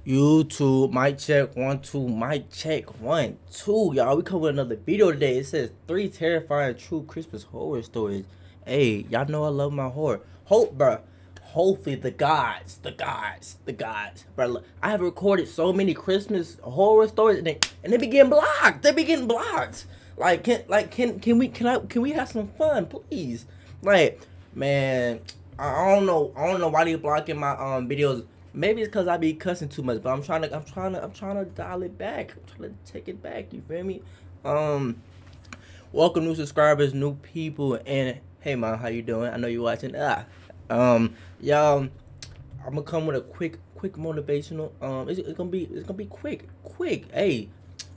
YouTube, mic check 1 2, mic check 1 2, y'all. We come with another video today. It says 3 terrifying true Christmas horror stories. Hey, y'all know I love my horror. Hopefully the gods, bro. I have recorded so many Christmas horror stories, and they be getting blocked. They be getting blocked. Can we have some fun, please? Like, man, I don't know why they blocking my videos. Maybe it's because I be cussing too much, but I'm trying to dial it back. I'm trying to take it back. You feel me? Welcome new subscribers, new people, and hey man, how you doing? I know you're watching. Y'all, I'm gonna come with a quick motivational. It's gonna be quick. Hey,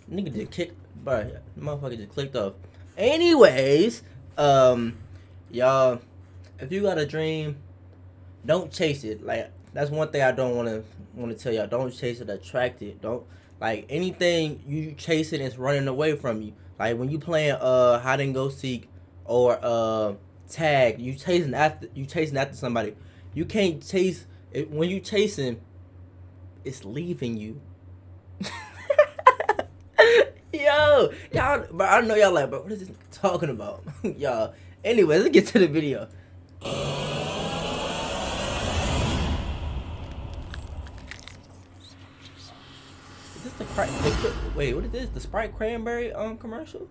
nigga just kick, but motherfucker just clicked off. Anyways, y'all, if you got a dream, don't chase it. Like, that's one thing I don't want to tell y'all. Don't chase it, attract it. Don't, like, anything you chasing is running away from you. Like when you playing hide and go seek or tag, you chasing after somebody. You can't chase it. When you chasing, it's leaving you. Yo, y'all, but I know y'all like, but what is this talking about? Y'all. Anyways, let's get to the video. Wait, what is this? The Sprite Cranberry commercial?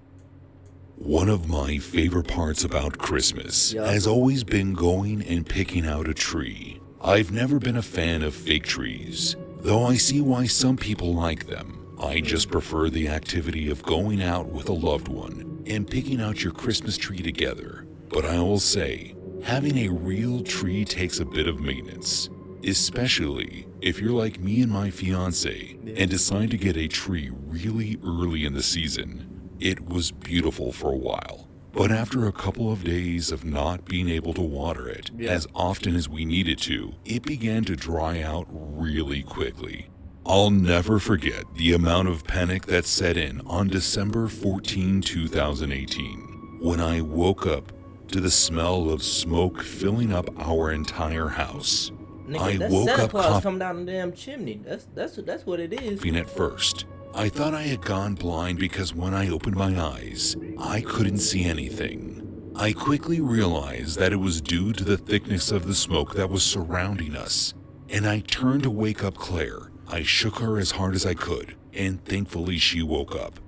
One of my favorite parts about Christmas has always been going and picking out a tree. I've never been a fan of fake trees, though I see why some people like them. I just prefer the activity of going out with a loved one and picking out your Christmas tree together. But I will say, having a real tree takes a bit of maintenance. Especially if you're like me and my fiance and decide to get a tree really early in the season. It was beautiful for a while, but after a couple of days of not being able to water it as often as we needed to, it began to dry out really quickly. I'll never forget the amount of panic that set in on December 14, 2018, when I woke up to the smell of smoke filling up our entire house. Nigga, I woke Santa up Claus come down the damn chimney. That's what it is. At first, I thought I had gone blind because when I opened my eyes, I couldn't see anything. I quickly realized that it was due to the thickness of the smoke that was surrounding us, and I turned to wake up Claire. I shook her as hard as I could, and thankfully she woke up.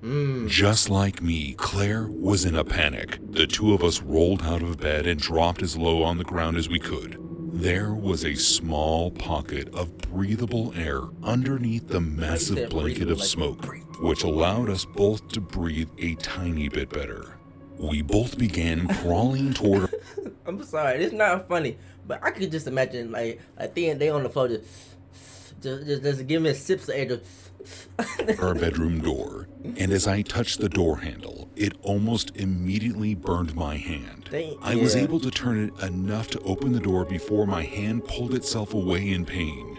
Just like me, Claire was in a panic. The two of us rolled out of bed and dropped as low on the ground as we could. There was a small pocket of breathable air underneath the massive blanket of smoke, which allowed us both to breathe a tiny bit better. We both began crawling toward I'm sorry, it's not funny, but I could just imagine like they on the floor just give me a sips of air. our bedroom door, and as I touched the door handle, it almost immediately burned my hand. I was able to turn it enough to open the door before my hand pulled itself away in pain.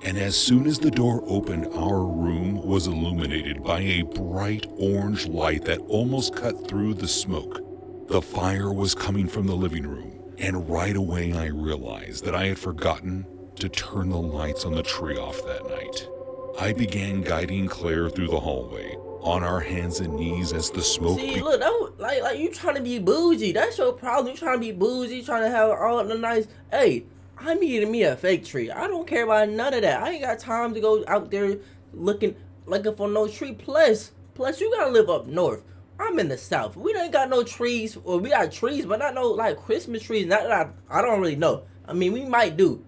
And as soon as the door opened, our room was illuminated by a bright orange light that almost cut through the smoke. The fire was coming from the living room, and right away I realized that I had forgotten to turn the lights on the tree off that night. I began guiding Claire through the hallway, on our hands and knees as the smoke. See, look, like you trying to be bougie. That's your problem. You trying to be bougie, trying to have all the nice. Hey, I needed me a fake tree. I don't care about none of that. I ain't got time to go out there looking for no tree. Plus, you gotta live up north. I'm in the south. We ain't got no trees, or we got trees, but not no like Christmas trees. Not that I don't really know. I mean, we might do.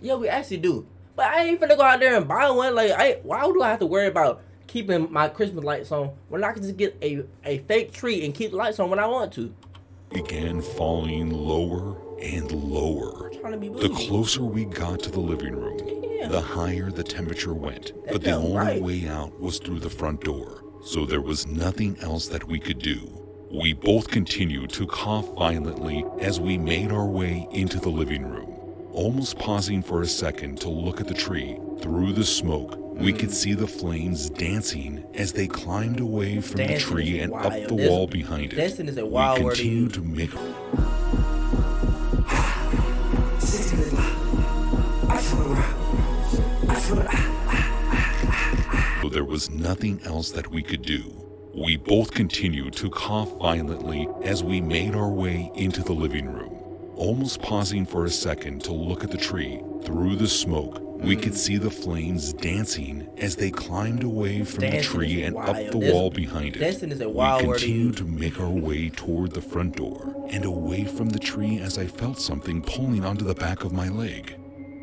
Yeah, we actually do. But I ain't finna go out there and buy one. Like, why do I have to worry about keeping my Christmas lights on when I can just get a fake tree and keep the lights on when I want to? Began falling lower and lower. The closer we got to the living room, the higher the temperature went. But the only way out was through the front door, so there was nothing else that we could do. We both continued to cough violently as we made our way into the living room. Almost pausing for a second to look at the tree, through the smoke, we could see the flames dancing as they climbed away from the tree and up the wall behind it. Dancing is a wild word. We continued to make... there was nothing else that we could do. We both continued to cough violently as we made our way into the living room. Almost pausing for a second to look at the tree, through the smoke, we could see the flames dancing as they climbed away from the tree and up the wall behind it. We continued to make our way toward the front door and away from the tree as I felt something pulling onto the back of my leg.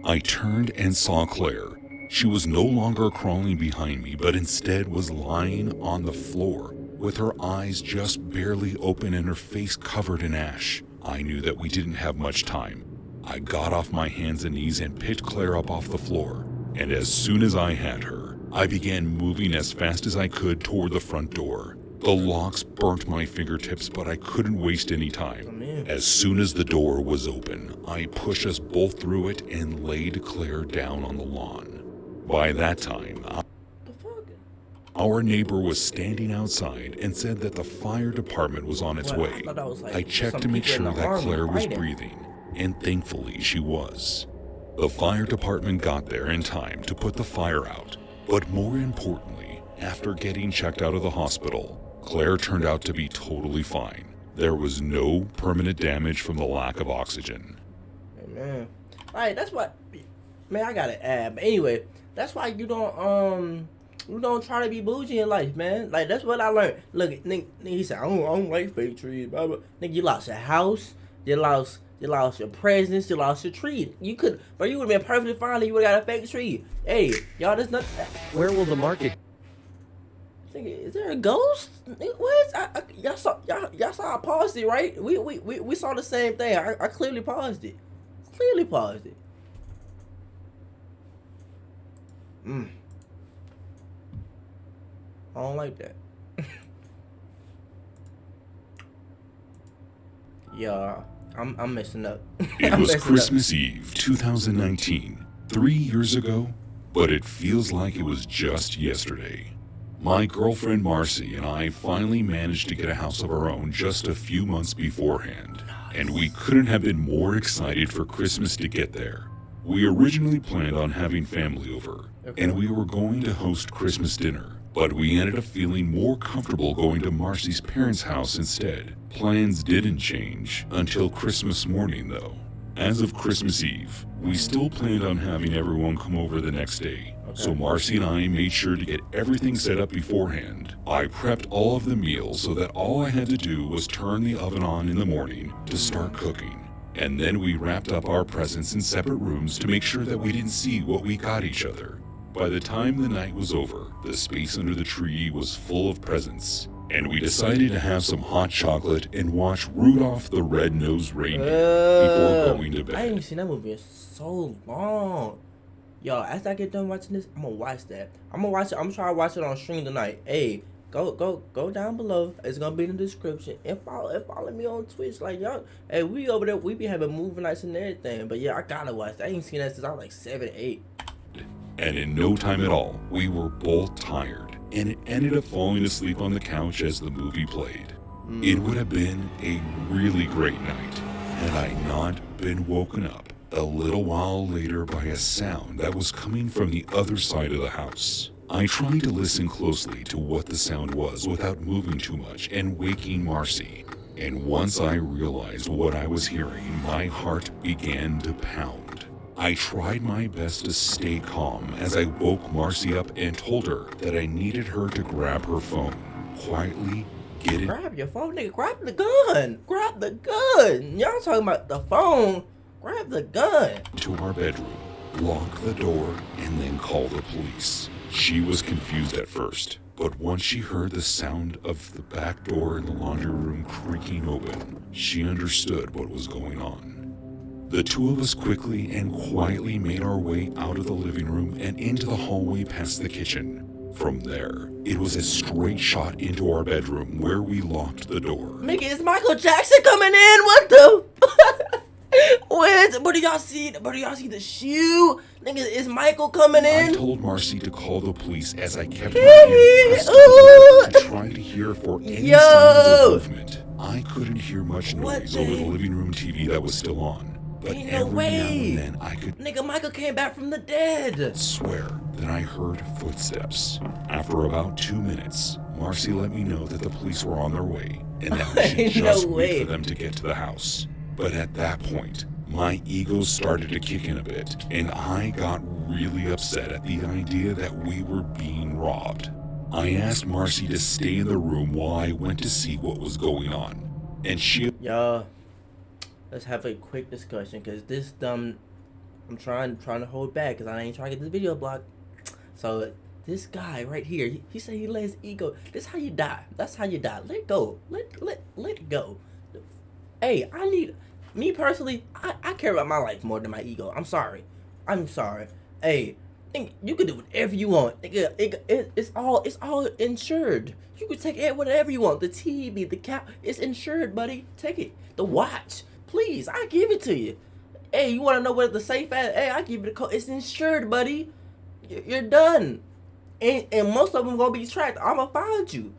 I turned and saw Claire. She was no longer crawling behind me, but instead was lying on the floor with her eyes just barely open and her face covered in ash. I knew that we didn't have much time. I got off my hands and knees and picked Claire up off the floor, and as soon as I had her, I began moving as fast as I could toward the front door. The locks burnt my fingertips, but I couldn't waste any time. As soon as the door was open, I pushed us both through it and laid Claire down on the lawn. By that time, our neighbor was standing outside and said that the fire department was on its way. I checked to make sure that Claire was breathing, and thankfully she was. The fire department got there in time to put the fire out, but more importantly, after getting checked out of the hospital, Claire turned out to be totally fine. There was no permanent damage from the lack of oxygen. Hey, man. Alright, that's what... Man, I gotta add. But anyway, that's why you don't try to be bougie in life, man. Like, that's what I learned. Look, nigga, he said, I don't like fake trees, blah, blah. Nigga, you lost your house, you lost your presence, you lost your tree. You could, bro, you would have been perfectly fine if you would have got a fake tree. Hey, y'all, there's nothing. Where will the market? Nigga, is there a ghost? Nigga, what? Y'all saw I paused it, right? We saw the same thing. I clearly paused it. I don't like that. Yeah, I'm messing up. It was Christmas Eve, 2019, 3 years ago, but it feels like it was just yesterday. My girlfriend Marcy and I finally managed to get a house of our own just a few months beforehand, and we couldn't have been more excited for Christmas to get there. We originally planned on having family over, and we were going to host Christmas dinner, but we ended up feeling more comfortable going to Marcy's parents' house instead. Plans didn't change until Christmas morning, though. As of Christmas Eve, we still planned on having everyone come over the next day, so Marcy and I made sure to get everything set up beforehand. I prepped all of the meals so that all I had to do was turn the oven on in the morning to start cooking. And then we wrapped up our presents in separate rooms to make sure that we didn't see what we got each other. By the time the night was over, the space under the tree was full of presents, and we decided to have some hot chocolate and watch Rudolph the Red-Nosed Reindeer before going to bed. I ain't seen that movie in so long. Yo, after I get done watching this, I'm gonna watch that. I'm gonna try to watch it on stream tonight. Hey, go down below. It's gonna be in the description. And follow me on Twitch. Like, y'all, hey, we over there, we be having movie nights and everything. But yeah, I gotta watch that. I ain't seen that since I was like 7, 8. And in no time at all, we were both tired, and it ended up falling asleep on the couch as the movie played. It would have been a really great night had I not been woken up a little while later by a sound that was coming from the other side of the house. I tried to listen closely to what the sound was without moving too much and waking Marcy. And once I realized what I was hearing, my heart began to pound. I tried my best to stay calm as I woke Marcy up and told her that I needed her to grab her phone. Quietly get it. Grab your phone, nigga. Grab the gun. Grab the gun. Y'all talking about the phone. Grab the gun. To our bedroom, lock the door, and then call the police. She was confused at first, but once she heard the sound of the back door in the laundry room creaking open, she understood what was going on. The two of us quickly and quietly made our way out of the living room and into the hallway past the kitchen. From there, it was a straight shot into our bedroom where we locked the door. Nigga, is Michael Jackson coming in? What the? But do y'all see the shoe? Nigga, is Michael coming in? I told Marcy to call the police as I kept my ear pressed to the door to try to hear for any signs of movement. I couldn't hear much noise over the living room TV that was still on. but Ain't every no way. now and then I could Nigga, Michael came back from the dead. swear that I heard footsteps. After about 2 minutes, Marcy let me know that the police were on their way and that we should Ain't just no wait way. for them to get to the house. But at that point, my ego started to kick in a bit, and I got really upset at the idea that we were being robbed. I asked Marcy to stay in the room while I went to see what was going on, and she... Y'all, let's have a quick discussion, because this dumb... I'm trying to hold back, because I ain't trying to get this video blocked. So, this guy right here, he said he let his ego... This how you die. That's how you die. Let go. Let go. Hey, I need... Me personally, I care about my life more than my ego. I'm sorry. Hey, you can do whatever you want. It's all insured. You can take it whatever you want. The TV, the couch, it's insured, buddy. Take it. The watch, please. I give it to you. Hey, you want to know where the safe at? Hey, I give it a call. It's insured, buddy. You're done. And most of them gonna be tracked. I'ma find you.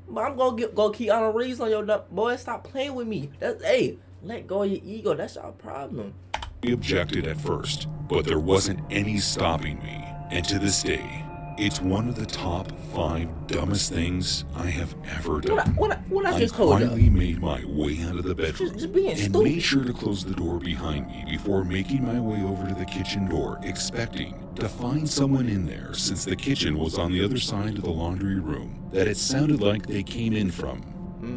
But I'm gonna keep on a reason on your boy. Stop playing with me. Hey. Let go of your ego. That's our problem. She objected at first, but there wasn't any stopping me. And to this day, it's one of the top 5 dumbest things I have ever done. What I just I told you. finally made my way out of the bedroom Just being and stupid. made sure to close the door behind me before making my way over to the kitchen door, expecting to find someone in there since the kitchen was on the other side of the laundry room that it sounded like they came in from.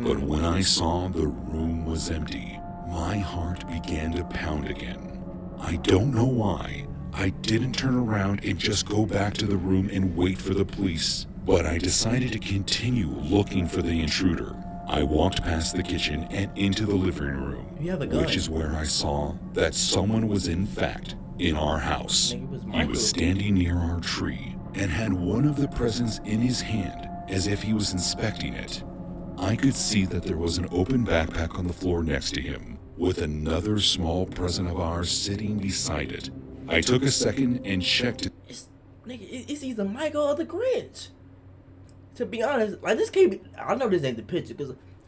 But when I saw the room was empty, my heart began to pound again. I don't know why I didn't turn around and just go back to the room and wait for the police, but I decided to continue looking for the intruder. I walked past the kitchen and into the living room, You have a gun. which is where I saw that someone was in fact in our house. Nigga, it was He Michael. was standing near our tree and had one of the presents in his hand as if he was inspecting it. I could see that there was an open backpack on the floor next to him, with another small present of ours sitting beside it. I took a second and checked it. It's either Michael or the Grinch. To be honest, like this can't be. I know this ain't the picture,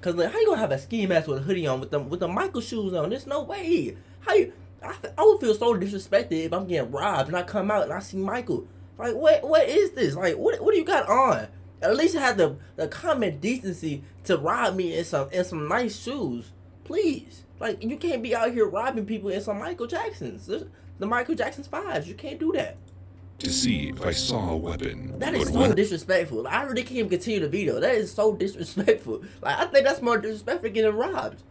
cause like, how you gonna have a ski mask with a hoodie on with the Michael shoes on? There's no way. How you? I would feel so disrespected if I'm getting robbed and I come out and I see Michael. Like what is this? Like what do you got on? At least have the common decency to rob me in some nice shoes, please. Like, you can't be out here robbing people in some Michael Jacksons. The Michael Jackson's 5s. You can't do that. To see if I saw a weapon. That is But so when disrespectful. I really can't even continue the video. That is so disrespectful. Like, I think that's more disrespectful than getting robbed.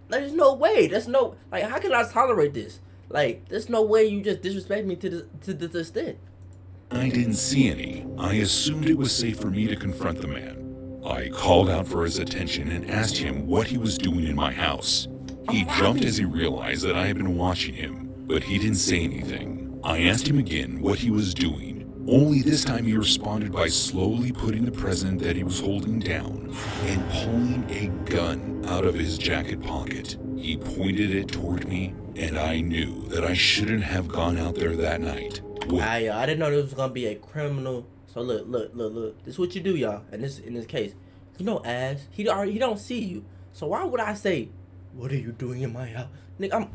There's no way. There's no... Like, how can I tolerate this? Like, there's no way you just disrespect me to this extent. I didn't see any, I assumed it was safe for me to confront the man. I called out for his attention and asked him what he was doing in my house. He jumped as he realized that I had been watching him, but he didn't say anything. I asked him again what he was doing, only this time he responded by slowly putting the present that he was holding down and pulling a gun out of his jacket pocket. He pointed it toward me, and I knew that I shouldn't have gone out there that night. I didn't know this was gonna be a criminal. So look. This is what you do, y'all. And in this case, you know, ass. He don't see you. So why would I say, "What are you doing in my house, nigga"?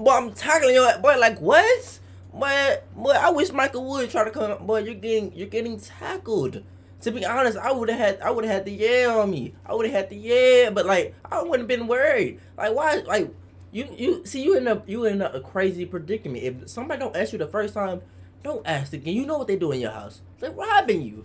I'm tackling your boy. Like what? Boy, I wish Michael would try to come. Boy, you're getting tackled. To be honest, I would have had the yeah on me. I would have had the yeah, but like I wouldn't have been worried. Like why? Like. You in a crazy predicament. If somebody don't ask you the first time, don't ask again. You know what they do in your house. They're robbing you.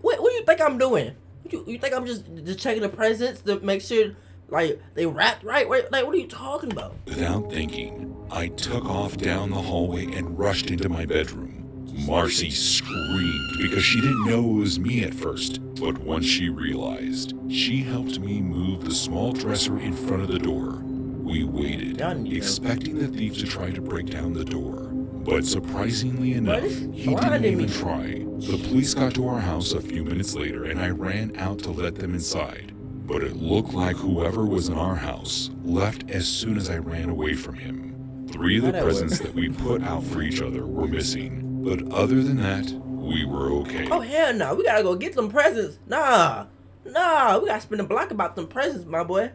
What do you think I'm doing? You think I'm just checking the presents to make sure like they wrapped right? Like what are you talking about? Without thinking, I took off down the hallway and rushed into my bedroom. Marcy screamed because she didn't know it was me at first, but once she realized, she helped me move the small dresser in front of the door. We waited, expecting the thief to try to break down the door. But surprisingly enough, he didn't even try. The police got to our house a few minutes later, and I ran out to let them inside. But it looked like whoever was in our house left as soon as I ran away from him. 3 of the presents that we put out for each other were missing. But other than that, we were okay. Oh hell no, we gotta go get them presents. Nah, we gotta spend a block about them presents, my boy.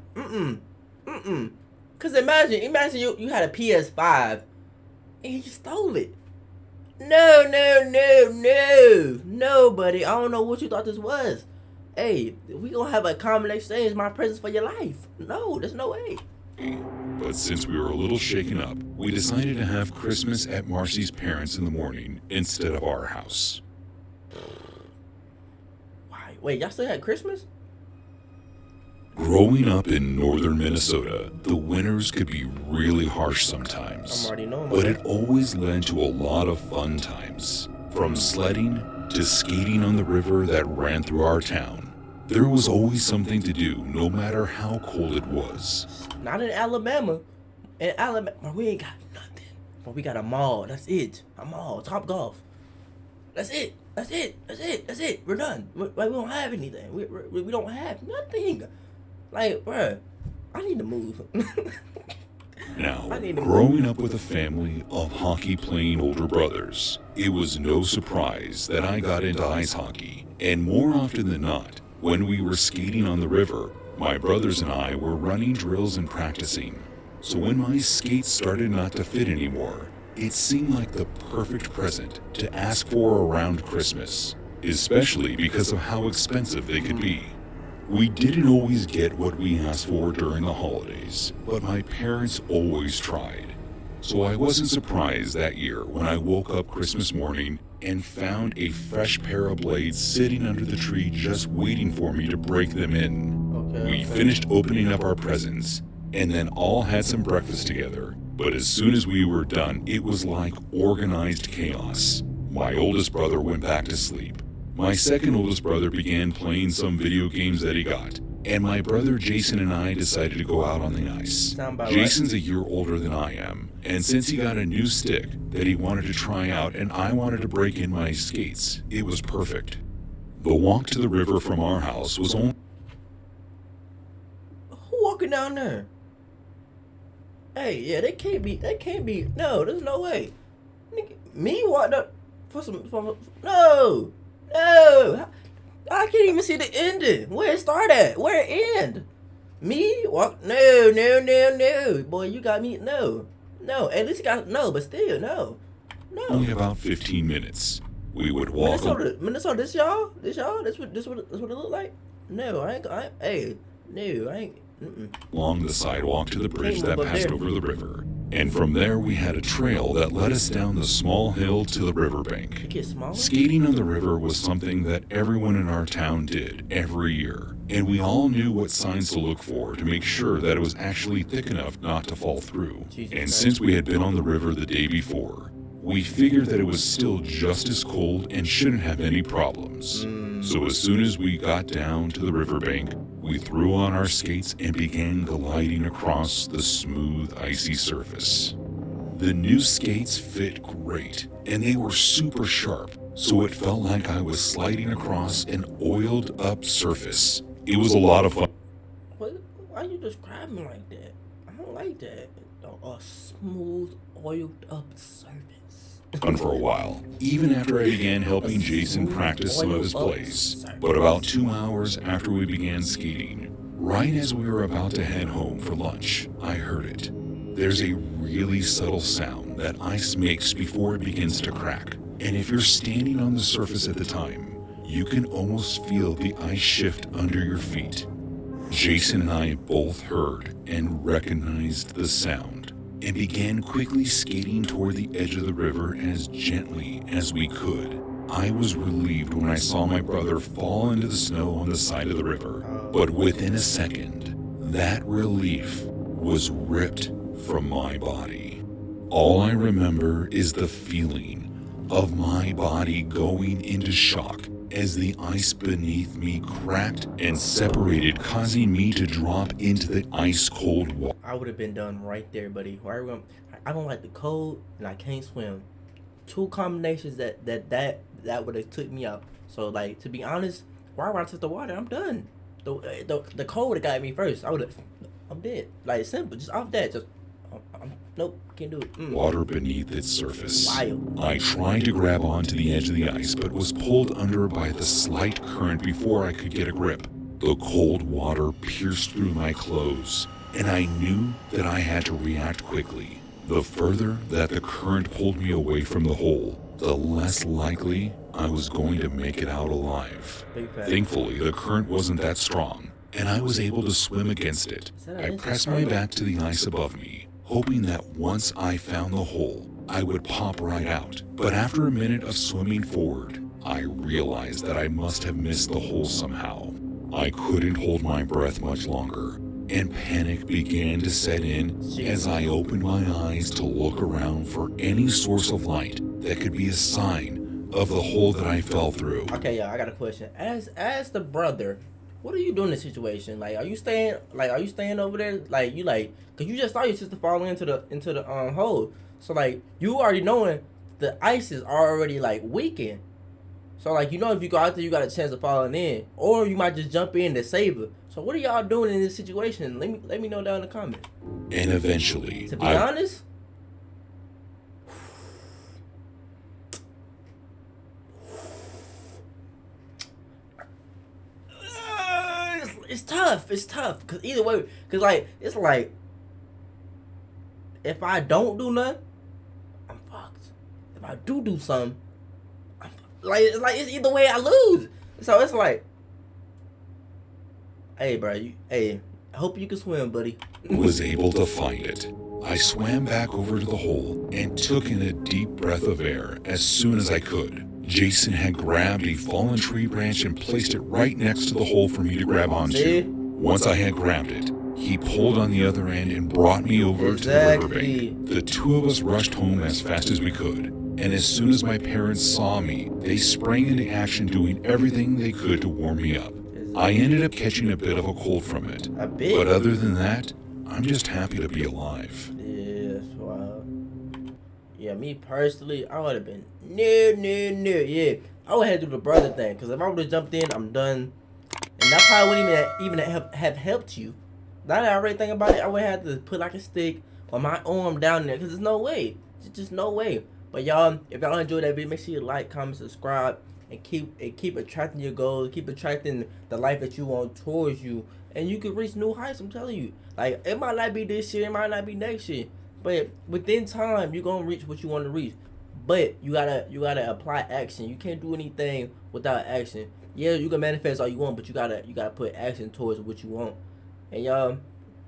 Cause imagine you had a PS5 and you stole it. No, buddy. I don't know what you thought this was. Hey, we gonna have a common exchange. My presents for your life. No, there's no way. But since we were a little shaken up, we decided to have Christmas at Marcy's parents in the morning instead of our house. Why? Wait, y'all still had Christmas? Growing up in northern Minnesota, the winters could be really harsh sometimes. I'm already knowing. But it always led to a lot of fun times. From sledding to skating on the river that ran through our town. There was always something to do, no matter how cold it was. Not in Alabama. In Alabama, we ain't got nothing. But we got a mall. That's it. A mall. Top Golf. That's it. We're done. We don't have anything. We don't have nothing. Like, bruh, I need to move. Now, growing up with a family of hockey-playing older brothers, it was no surprise that I got into ice hockey. And more often than not, when we were skating on the river, my brothers and I were running drills and practicing. So when my skates started not to fit anymore, it seemed like the perfect present to ask for around Christmas, especially because of how expensive they could be. We didn't always get what we asked for during the holidays, but my parents always tried. So I wasn't surprised that year when I woke up Christmas morning and found a fresh pair of blades sitting under the tree just waiting for me to break them in. We finished opening up our presents and then all had some breakfast together. But as soon as we were done, it was like organized chaos. My oldest brother went back to sleep. My second oldest brother began playing some video games that he got, and my brother Jason and I decided to go out on the ice. Jason's a year older than I am, and since he got a new stick that he wanted to try out and I wanted to break in my skates, it was perfect. The walk to the river from our house was only... Who walking down there? Hey, yeah, they can't be, no, there's no way. Me walked up for some, no. I can't even see the ending. Where it start at? Where it end? Me walk? No. Boy, you got me. No. At least you got no, but still no. Only about 15 minutes. We would walk. Minnesota, this y'all. This what it look like? No, I ain't. Along the sidewalk to the bridge that passed over the river. And from there we had a trail that led us down the small hill to the riverbank. Skating on the river was something that everyone in our town did every year, and we all knew what signs to look for to make sure that it was actually thick enough not to fall through. And since we had been on the river the day before, we figured that it was still just as cold and shouldn't have any problems. So as soon as we got down to the riverbank, we threw on our skates and began gliding across the smooth, icy surface. The new skates fit great, and they were super sharp, so it felt like I was sliding across an oiled-up surface. It was a lot of fun. Why you describe me like that? I don't like that. A smooth, oiled-up surface. Fun for a while, even after I began helping Jason practice some of his plays. But about 2 hours after we began skating, right as we were about to head home for lunch, I heard it. There's a really subtle sound that ice makes before it begins to crack. And if you're standing on the surface at the time, you can almost feel the ice shift under your feet. Jason and I both heard and recognized the sound, and began quickly skating toward the edge of the river as gently as we could. I was relieved when I saw my brother fall into the snow on the side of the river, but within a second, that relief was ripped from my body. All I remember is the feeling of my body going into shock as the ice beneath me cracked and separated, causing me to drop into the ice-cold water. I would have been done right there, buddy. I don't like the cold, and I can't swim. Two combinations that would have took me out. So, like, to be honest, right when I took the water, I'm done. The cold would have got me first. I'm dead. Like, simple, just off that, nope, can't do it. Water beneath its surface. Wild. I tried to grab onto the edge of the ice, but was pulled under by the slight current before I could get a grip. The cold water pierced through my clothes and I knew that I had to react quickly. The further that the current pulled me away from the hole, the less likely I was going to make it out alive. Thankfully, the current wasn't that strong, and I was able to swim against it. I pressed my back to the ice above me, hoping that once I found the hole, I would pop right out. But after a minute of swimming forward, I realized that I must have missed the hole somehow. I couldn't hold my breath much longer, and panic began to set in as I opened my eyes to look around for any source of light that could be a sign of the hole that I fell through. Okay, I got a question. As the brother, what are you doing in this situation? Like, are you staying over there? Like, cause you just saw your sister falling into the hole. So like, you already knowing the ice is already like weakened. So like, if you go out there, you got a chance of falling in, or you might just jump in to save her. So what are y'all doing in this situation? Let me know down in the comments. And eventually, to be honest, it's tough. It's tough because either way, it's like if I don't do nothing, I'm fucked. If I do something, it's either way I lose. So it's like, hey, bro, I hope you can swim, buddy. Was able to find it. I swam back over to the hole and took in a deep breath of air as soon as I could. Jason had grabbed a fallen tree branch and placed it right next to the hole for me to grab onto. Once I had grabbed it, he pulled on the other end and brought me over to the riverbank. The two of us rushed home as fast as we could, and as soon as my parents saw me, they sprang into action doing everything they could to warm me up. I ended up catching a bit of a cold from it, but other than that, I'm just happy to be alive. Yeah, that's wild. Yeah, me personally, I would have been no. Yeah, I would have to do the brother thing, because if I would have jumped in, I'm done. And that probably wouldn't even have helped you. Now that I already think about it, I would have to put like a stick or my arm down there, because there's no way. There's just no way. But y'all, if y'all enjoyed that video, make sure you like, comment, subscribe, and keep attracting your goals, keep attracting the life that you want towards you, and you can reach new heights. I'm telling you, like, it might not be this year, it might not be next year, but within time you're gonna reach what you want to reach. But you gotta apply action. You can't do anything without action. Yeah, you can manifest all you want, but you gotta put action towards what you want. And y'all,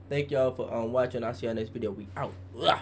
thank y'all for watching. I'll see y'all next video. We out. Ugh.